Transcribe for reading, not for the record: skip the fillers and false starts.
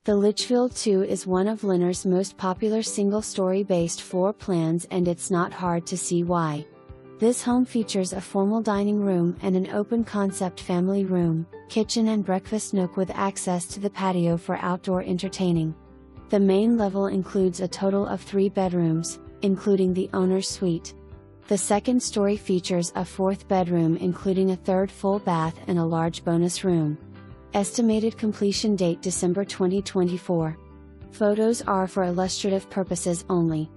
The Litchfield II is one of Lennar's most popular single-story based floor plans, and it's not hard to see why. This home features a formal dining room and an open-concept family room, kitchen and breakfast nook with access to the patio for outdoor entertaining. The main level includes a total of 3 bedrooms, including the owner's suite. The second story features a 4th bedroom including a 3rd full bath and a large bonus room. Estimated completion date December 2024. Photos are for illustrative purposes only.